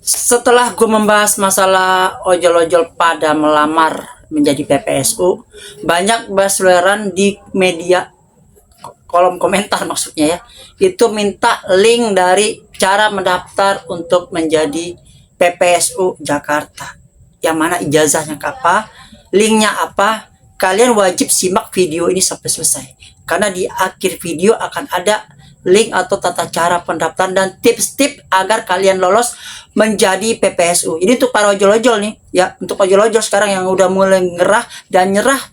Setelah gue membahas masalah ojol-ojol pada melamar menjadi PPSU, banyak basweran di media, kolom komentar maksudnya ya, itu minta link dari cara mendaftar untuk menjadi PPSU Jakarta. Yang mana ijazahnya apa, linknya apa. Kalian wajib simak video ini sampai selesai, karena di akhir video akan ada link atau tata cara pendaftaran dan tips-tips agar kalian lolos menjadi PPSU. Ini untuk para ojol-ojol nih ya, untuk ojol-ojol sekarang yang udah mulai nyerah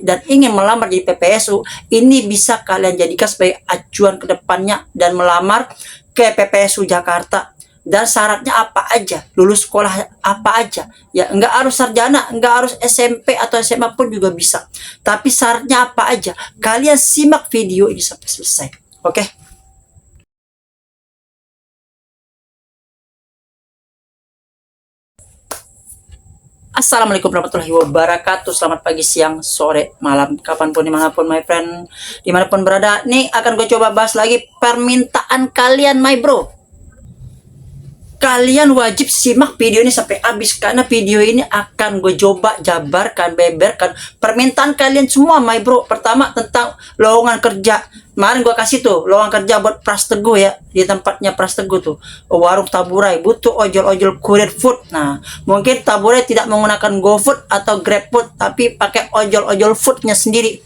dan ingin melamar di PPSU, ini bisa kalian jadikan sebagai acuan ke depannya dan melamar ke PPSU Jakarta. Dan syaratnya apa aja, lulus sekolah apa aja ya, nggak harus sarjana, nggak harus SMP atau SMA pun juga bisa, tapi syaratnya apa aja kalian simak video ini sampai selesai. Oke. Assalamualaikum warahmatullahi wabarakatuh. Selamat pagi, siang, sore, malam, kapanpun, dimanapun my friend, dimanapun berada. Nih akan gue coba bahas lagi permintaan kalian my bro. Kalian wajib simak video ini sampai habis, karena video ini akan gue coba jabarkan, beberkan permintaan kalian semua my bro. Pertama tentang lowongan kerja. Kemarin gue kasih tuh lowongan kerja buat Prasteguh ya, di tempatnya Prasteguh tuh, warung Taburai, butuh ojol-ojol kurir food. Nah, mungkin Taburai tidak menggunakan GoFood atau GrabFood, tapi pakai ojol-ojol foodnya sendiri.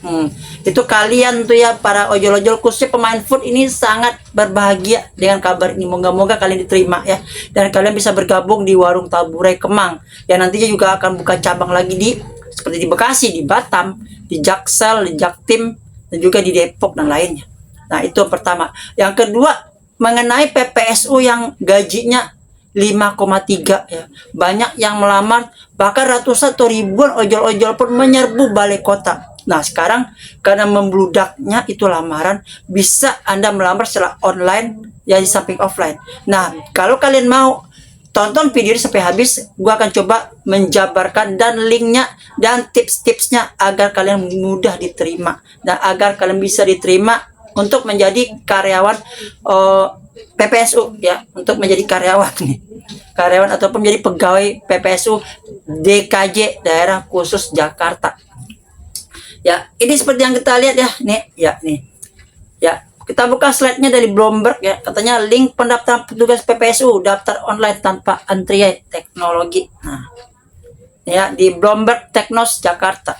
Itu kalian tuh ya, para ojol-ojol khususnya pemain food ini sangat berbahagia dengan kabar ini. Moga-moga kalian diterima ya, dan kalian bisa bergabung di warung Taburai Kemang yang nantinya juga akan buka cabang lagi di seperti di Bekasi, di Batam, di Jaksel, di Jaktim, dan juga di Depok dan lainnya. Nah, itu yang pertama. Yang kedua, mengenai PPSU yang gajinya 5,3 ya. Banyak yang melamar, bahkan ratusan atau ribuan ojol-ojol pun menyerbu balai kota. Nah, sekarang karena membludaknya itu lamaran, bisa Anda melamar secara online ya, di samping offline. Nah, kalau kalian mau tonton video ini sampai habis, gua akan coba menjabarkan dan linknya dan tips-tipsnya agar kalian mudah diterima dan agar kalian bisa diterima untuk menjadi karyawan PPSU ya, untuk menjadi karyawan nih, karyawan ataupun menjadi pegawai PPSU DKJ daerah khusus Jakarta. Ya, ini seperti yang kita lihat ya, nih ya, nih ya. Kita buka slide-nya dari Bloomberg ya, katanya link pendaftaran petugas PPSU, daftar online tanpa antrian teknologi. Nah, ya di Bloomberg Teknos Jakarta.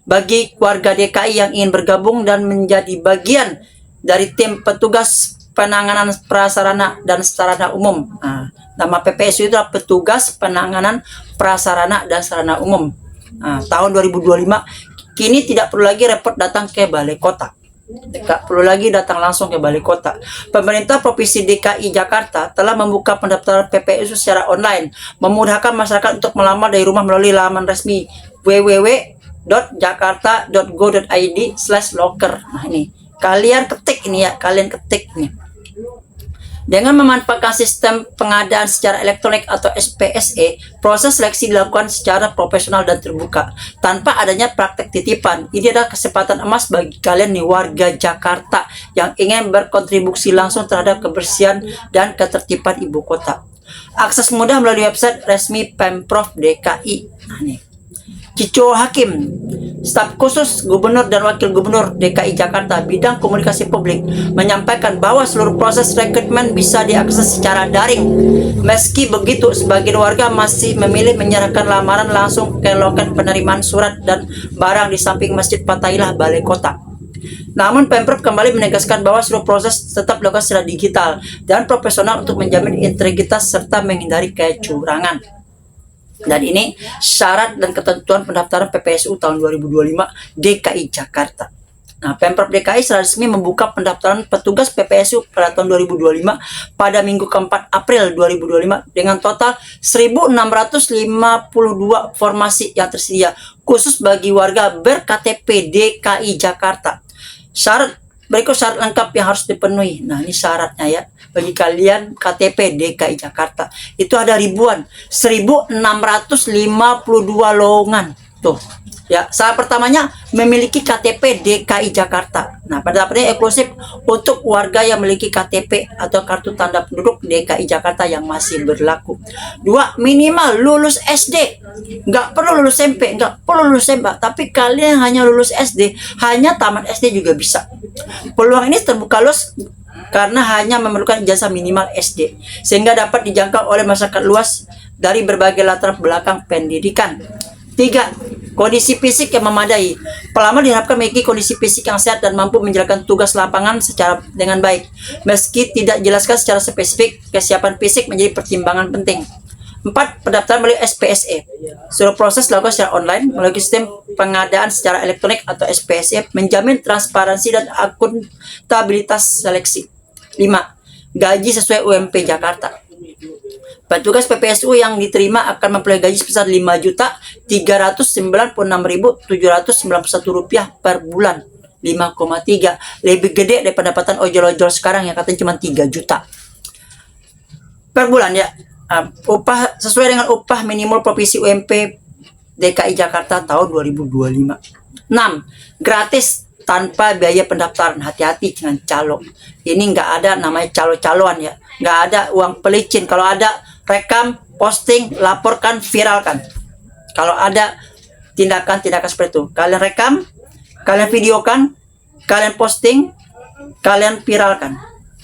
Bagi warga DKI yang ingin bergabung dan menjadi bagian dari tim petugas penanganan prasarana dan sarana umum. Nah, nama PPSU itu adalah petugas penanganan prasarana dan sarana umum. Nah, tahun 2025 kini tidak perlu lagi repot datang ke balai kota. Tidak perlu lagi datang langsung ke balai kota. Pemerintah Provinsi DKI Jakarta telah membuka pendaftaran PPSU secara online, memudahkan masyarakat untuk melamar dari rumah melalui laman resmi www.jakarta.go.id/loker. Nah, ini kalian ketik ini ya, kalian ketik nih. Dengan memanfaatkan sistem pengadaan secara elektronik atau SPSE, proses seleksi dilakukan secara profesional dan terbuka, tanpa adanya praktek titipan. Ini adalah kesempatan emas bagi kalian nih, warga Jakarta yang ingin berkontribusi langsung terhadap kebersihan dan ketertiban ibu kota. Akses mudah melalui website resmi Pemprov DKI. Nah, nih. Cico Hakim, staf khusus Gubernur dan Wakil Gubernur DKI Jakarta bidang komunikasi publik, menyampaikan bahwa seluruh proses rekrutmen bisa diakses secara daring. Meski begitu, sebagian warga masih memilih menyerahkan lamaran langsung ke loket penerimaan surat dan barang di samping Masjid Fatailah Balai Kota. Namun Pemprov kembali menegaskan bahwa seluruh proses tetap dilakukan secara digital dan profesional untuk menjamin integritas serta menghindari kecurangan. Dan ini syarat dan ketentuan pendaftaran PPSU tahun 2025 DKI Jakarta. Nah, Pemprov DKI secara resmi membuka pendaftaran petugas PPSU pada tahun 2025 pada minggu keempat April 2025 dengan total 1.652 formasi yang tersedia khusus bagi warga ber-KTP DKI Jakarta. Berikut syarat lengkap yang harus dipenuhi. Nah, ini syaratnya ya. Bagi kalian KTP DKI Jakarta itu ada ribuan, 1.652 lowongan Tuh. Ya, syarat pertamanya memiliki KTP DKI Jakarta. Nah, pendapatnya eksklusif untuk warga yang memiliki KTP atau kartu tanda penduduk DKI Jakarta yang masih berlaku. 2, minimal lulus SD. Nggak perlu lulus SMP, nggak perlu lulus SMA, tapi kalian hanya lulus SD, hanya tamat SD juga bisa. Peluang ini terbuka luas karena hanya memerlukan ijazah minimal SD, sehingga dapat dijangkau oleh masyarakat luas dari berbagai latar belakang pendidikan. 3, kondisi fisik yang memadai. Pelamar diharapkan memiliki kondisi fisik yang sehat dan mampu menjalankan tugas lapangan secara dengan baik. Meski tidak dijelaskan secara spesifik, kesiapan fisik menjadi pertimbangan penting. 4, pendaftaran melalui SPSE. Seluruh proses dilakukan secara online melalui sistem pengadaan secara elektronik atau SPSE, menjamin transparansi dan akuntabilitas seleksi. 5, gaji sesuai UMP Jakarta. Petugas PPSU yang diterima akan memperoleh gaji sebesar Rp5.396.791 per bulan. 5,3 lebih gede dari pendapatan ojol-ojol sekarang yang katanya cuma 3 juta per bulan ya. Upah sesuai dengan upah minimum provinsi UMP DKI Jakarta tahun 2025. 6, gratis tanpa biaya pendaftaran. Hati-hati dengan calo. Ini nggak ada namanya calo-caloan ya. Nggak ada uang pelicin. Kalau ada, rekam, posting, laporkan, viralkan. Kalau ada tindakan-tindakan seperti itu, kalian rekam, kalian videokan, kalian posting, kalian viralkan,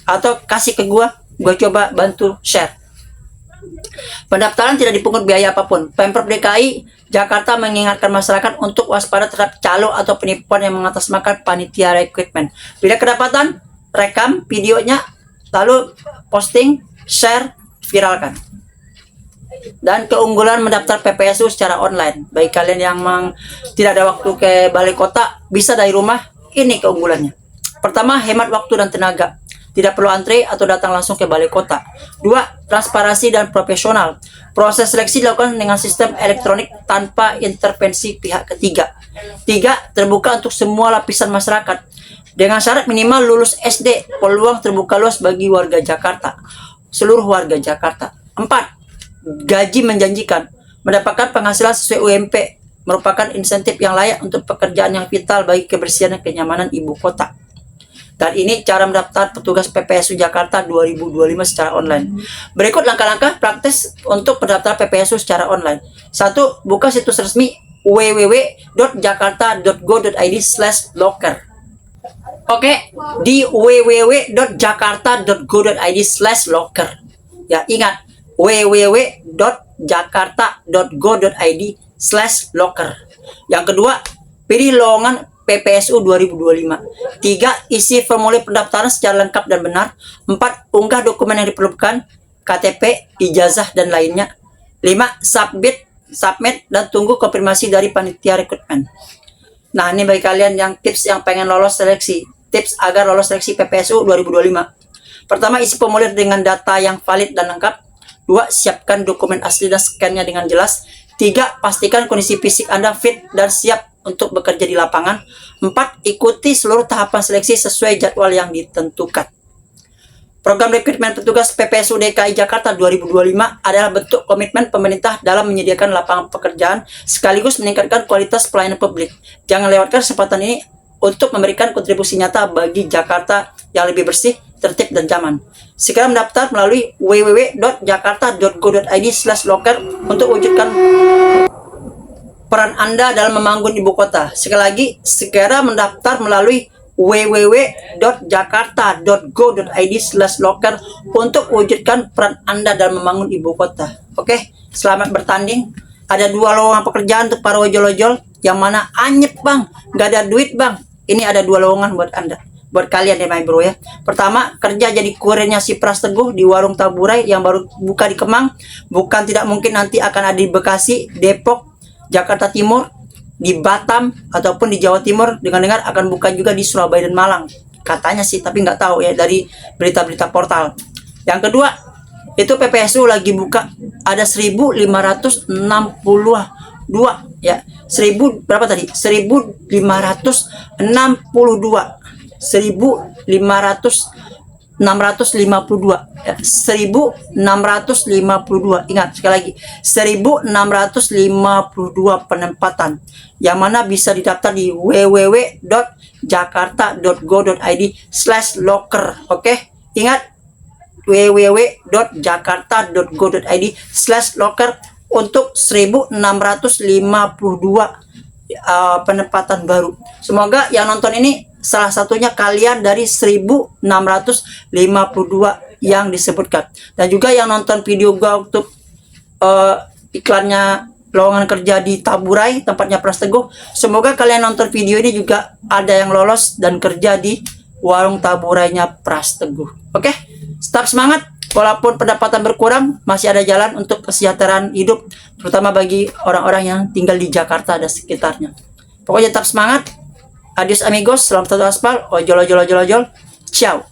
atau kasih ke gua coba bantu share. Pendaftaran tidak dipungut biaya apapun. Pemprov DKI Jakarta mengingatkan masyarakat untuk waspada terhadap calo atau penipuan yang mengatasnamakan panitia rekrutmen. Bila kedapatan, rekam videonya, lalu posting, share, viralkan. Dan keunggulan mendaftar PPSU secara online, bagi kalian yang tidak ada waktu ke balai kota, bisa dari rumah. Ini keunggulannya. Pertama, hemat waktu dan tenaga, tidak perlu antre atau datang langsung ke balai kota. 2, transparansi dan profesional. Proses seleksi dilakukan dengan sistem elektronik tanpa intervensi pihak ketiga. 3, terbuka untuk semua lapisan masyarakat dengan syarat minimal lulus SD. Peluang terbuka luas bagi warga Jakarta, seluruh warga Jakarta. 4, gaji menjanjikan. Mendapatkan penghasilan sesuai UMP merupakan insentif yang layak untuk pekerjaan yang vital bagi kebersihan dan kenyamanan ibu kota. Dan ini cara mendaftar petugas PPSU Jakarta 2025 secara online. Berikut langkah-langkah praktis untuk pendaftaran PPSU secara online. 1, buka situs resmi www.jakarta.go.id/loker. Oke, di www.jakarta.go.id/loker. Ya, ingat, www.jakarta.go.id/loker. Yang kedua, pilih lowongan PPSU 2025. 3, isi formulir pendaftaran secara lengkap dan benar. 4, unggah dokumen yang diperlukan, KTP, ijazah, dan lainnya. 5, submit, dan tunggu konfirmasi dari panitia rekrutmen. Nah, ini bagi kalian yang tips yang pengen lolos seleksi. Tips agar lolos seleksi PPSU 2025. Pertama, isi formulir dengan data yang valid dan lengkap. 2, siapkan dokumen asli dan scan-nya dengan jelas. 3, pastikan kondisi fisik Anda fit dan siap untuk bekerja di lapangan. 4, ikuti seluruh tahapan seleksi sesuai jadwal yang ditentukan. Program rekrutmen petugas PPSU DKI Jakarta 2025 adalah bentuk komitmen pemerintah dalam menyediakan lapangan pekerjaan sekaligus meningkatkan kualitas pelayanan publik. Jangan lewatkan kesempatan ini untuk memberikan kontribusi nyata bagi Jakarta yang lebih bersih, tertib, dan nyaman. Segera mendaftar melalui www.jakarta.go.id/loker untuk wujudkan peran Anda dalam membangun ibu kota. Sekali lagi, segera mendaftar melalui www.jakarta.go.id/loker untuk wujudkan peran Anda dalam membangun ibu kota. Oke, selamat bertanding. Ada 2 lowongan pekerjaan untuk para ojol-ojol. Yang mana anyep bang, nggak ada duit bang. Ini ada 2 lowongan buat Anda, buat kalian ya my bro ya. Pertama, kerja jadi kurirnya si Pras Teguh di warung Taburai yang baru buka di Kemang. Bukan tidak mungkin nanti akan ada di Bekasi, Depok, Jakarta Timur, di Batam, ataupun di Jawa Timur. Dengar-dengar akan buka juga di Surabaya dan Malang. Katanya sih, tapi nggak tahu ya dari berita-berita portal. Yang kedua, itu PPSU lagi buka. Ada 1562 ya. 1000 berapa tadi? 1562. 1562 1652 ya, 1652. Ingat sekali lagi, 1652 penempatan yang mana bisa didaftar di www.jakarta.go.id/locker. Oke, ingat www.jakarta.go.id/locker untuk 1652 penempatan baru. Semoga yang nonton ini salah satunya kalian dari 1652 yang disebutkan. Dan juga yang nonton video gua untuk iklannya lowongan kerja di Taburai, tempatnya Pras Teguh. Semoga kalian nonton video ini juga ada yang lolos dan kerja di warung Taburainya Pras Teguh. Oke, tetap semangat. Walaupun pendapatan berkurang, masih ada jalan untuk kesejahteraan hidup, terutama bagi orang-orang yang tinggal di Jakarta dan sekitarnya. Pokoknya tetap semangat. Adios amigos, salam satu aspal, ojol ojol ojol ojol. Ciao.